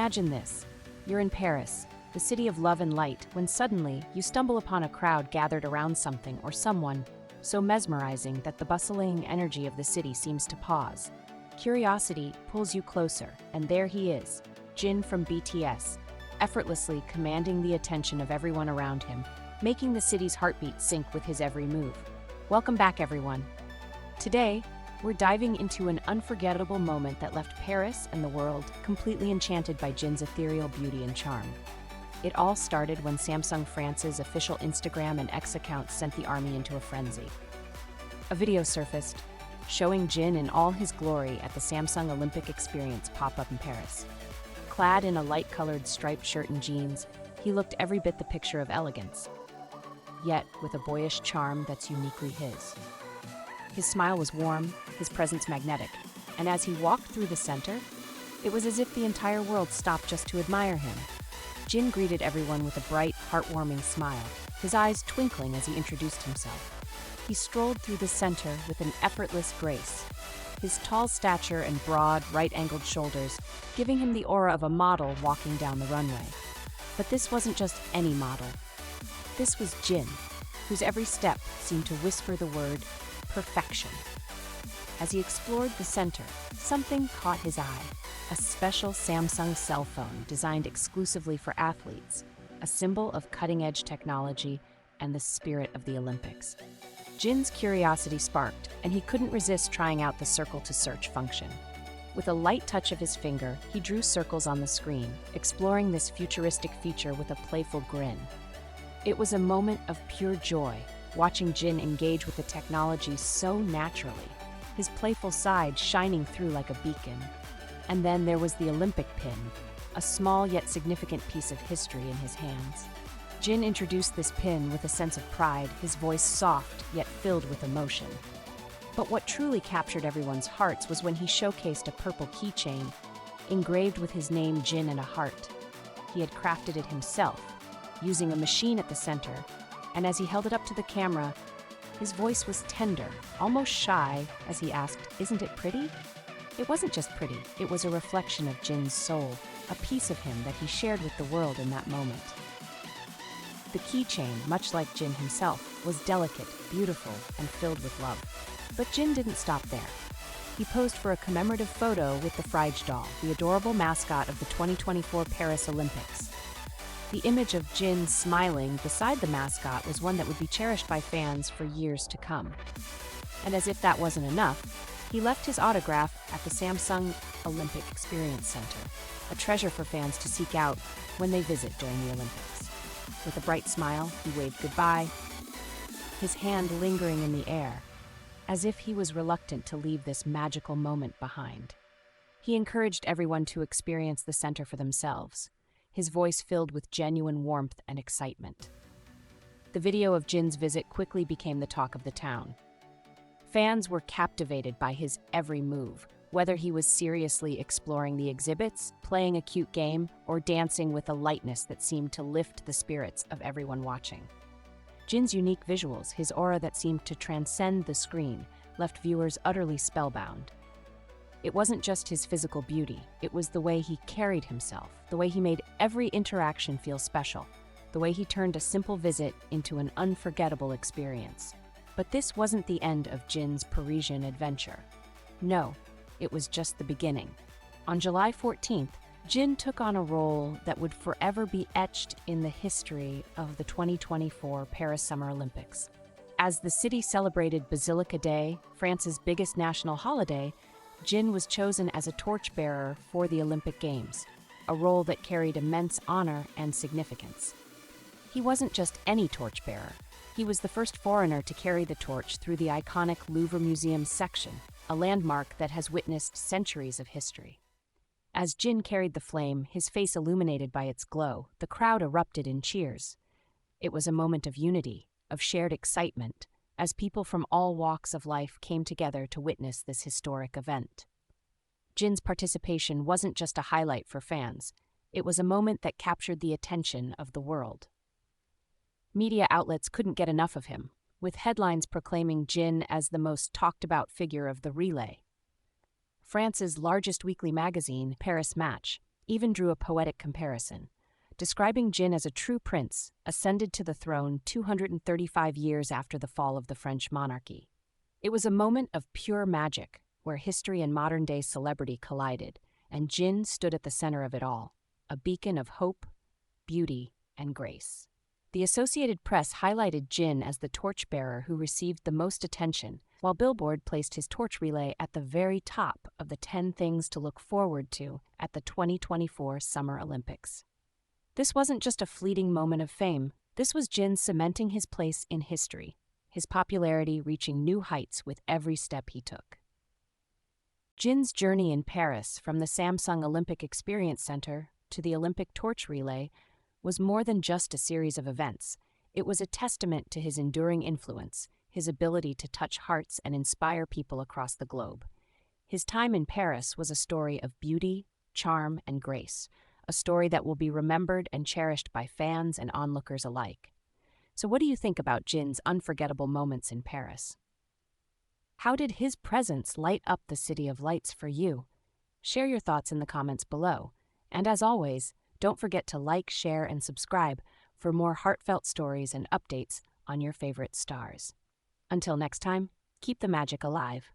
Imagine this. You're in Paris, the city of love and light, when suddenly you stumble upon a crowd gathered around something or someone so mesmerizing that the bustling energy of the city seems to pause. Curiosity pulls you closer, and there he is, Jin from BTS, effortlessly commanding the attention of everyone around him, making the city's heartbeat sync with his every move. Welcome back, everyone. Today, we're diving into an unforgettable moment that left Paris and the world completely enchanted by Jin's ethereal beauty and charm. It all started when Samsung France's official Instagram and X accounts sent the army into a frenzy. A video surfaced, showing Jin in all his glory at the Samsung Olympic Experience pop-up in Paris. Clad in a light-colored striped shirt and jeans, he looked every bit the picture of elegance, yet with a boyish charm that's uniquely his. His smile was warm, his presence magnetic, and as he walked through the center, it was as if the entire world stopped just to admire him. Jin greeted everyone with a bright, heartwarming smile, his eyes twinkling as he introduced himself. He strolled through the center with an effortless grace, his tall stature and broad, right-angled shoulders giving him the aura of a model walking down the runway. But this wasn't just any model. This was Jin, whose every step seemed to whisper the word perfection. As he explored the center, something caught his eye. A special Samsung cell phone designed exclusively for athletes, a symbol of cutting-edge technology and the spirit of the Olympics. Jin's curiosity sparked, and he couldn't resist trying out the circle to search function. With a light touch of his finger, he drew circles on the screen, exploring this futuristic feature with a playful grin. It was a moment of pure joy, watching Jin engage with the technology so naturally, his playful side shining through like a beacon. And then there was the Olympic pin, a small yet significant piece of history in his hands. Jin introduced this pin with a sense of pride, his voice soft yet filled with emotion. But what truly captured everyone's hearts was when he showcased a purple keychain, engraved with his name Jin and a heart. He had crafted it himself, using a machine at the center, and as he held it up to the camera, his voice was tender, almost shy, as he asked, "Isn't it pretty?" It wasn't just pretty, it was a reflection of Jin's soul, a piece of him that he shared with the world in that moment. The keychain, much like Jin himself, was delicate, beautiful, and filled with love. But Jin didn't stop there. He posed for a commemorative photo with the Frige doll, the adorable mascot of the 2024 Paris Olympics. The image of Jin smiling beside the mascot was one that would be cherished by fans for years to come. And as if that wasn't enough, he left his autograph at the Samsung Olympic Experience Center, a treasure for fans to seek out when they visit during the Olympics. With a bright smile, he waved goodbye, his hand lingering in the air, as if he was reluctant to leave this magical moment behind. He encouraged everyone to experience the center for themselves, his voice filled with genuine warmth and excitement. The video of Jin's visit quickly became the talk of the town. Fans were captivated by his every move, whether he was seriously exploring the exhibits, playing a cute game, or dancing with a lightness that seemed to lift the spirits of everyone watching. Jin's unique visuals, his aura that seemed to transcend the screen, left viewers utterly spellbound. It wasn't just his physical beauty, it was the way he carried himself, the way he made every interaction feel special, the way he turned a simple visit into an unforgettable experience. But this wasn't the end of Jin's Parisian adventure. No, it was just the beginning. On July 14th, Jin took on a role that would forever be etched in the history of the 2024 Paris Summer Olympics. As the city celebrated Basilica Day, France's biggest national holiday, Jin was chosen as a torchbearer for the Olympic Games, a role that carried immense honor and significance. He wasn't just any torchbearer. He was the first foreigner to carry the torch through the iconic Louvre Museum section, a landmark that has witnessed centuries of history. As Jin carried the flame, his face illuminated by its glow, the crowd erupted in cheers. It was a moment of unity, of shared excitement, as people from all walks of life came together to witness this historic event. Jin's participation wasn't just a highlight for fans, it was a moment that captured the attention of the world. Media outlets couldn't get enough of him, with headlines proclaiming Jin as the most talked-about figure of the relay. France's largest weekly magazine, Paris Match, even drew a poetic comparison, describing Jin as a true prince, ascended to the throne 235 years after the fall of the French monarchy. It was a moment of pure magic, where history and modern-day celebrity collided, and Jin stood at the center of it all, a beacon of hope, beauty, and grace. The Associated Press highlighted Jin as the torchbearer who received the most attention, while Billboard placed his torch relay at the very top of the 10 things to look forward to at the 2024 Summer Olympics. This wasn't just a fleeting moment of fame, this was Jin cementing his place in history, his popularity reaching new heights with every step he took. Jin's journey in Paris, from the Samsung Olympic Experience Center to the Olympic torch relay, was more than just a series of events. It was a testament to his enduring influence, his ability to touch hearts and inspire people across the globe. His time in Paris was a story of beauty, charm, and grace, a story that will be remembered and cherished by fans and onlookers alike. So what do you think about Jin's unforgettable moments in Paris? How did his presence light up the City of Lights for you? Share your thoughts in the comments below. And as always, don't forget to like, share, and subscribe for more heartfelt stories and updates on your favorite stars. Until next time, keep the magic alive.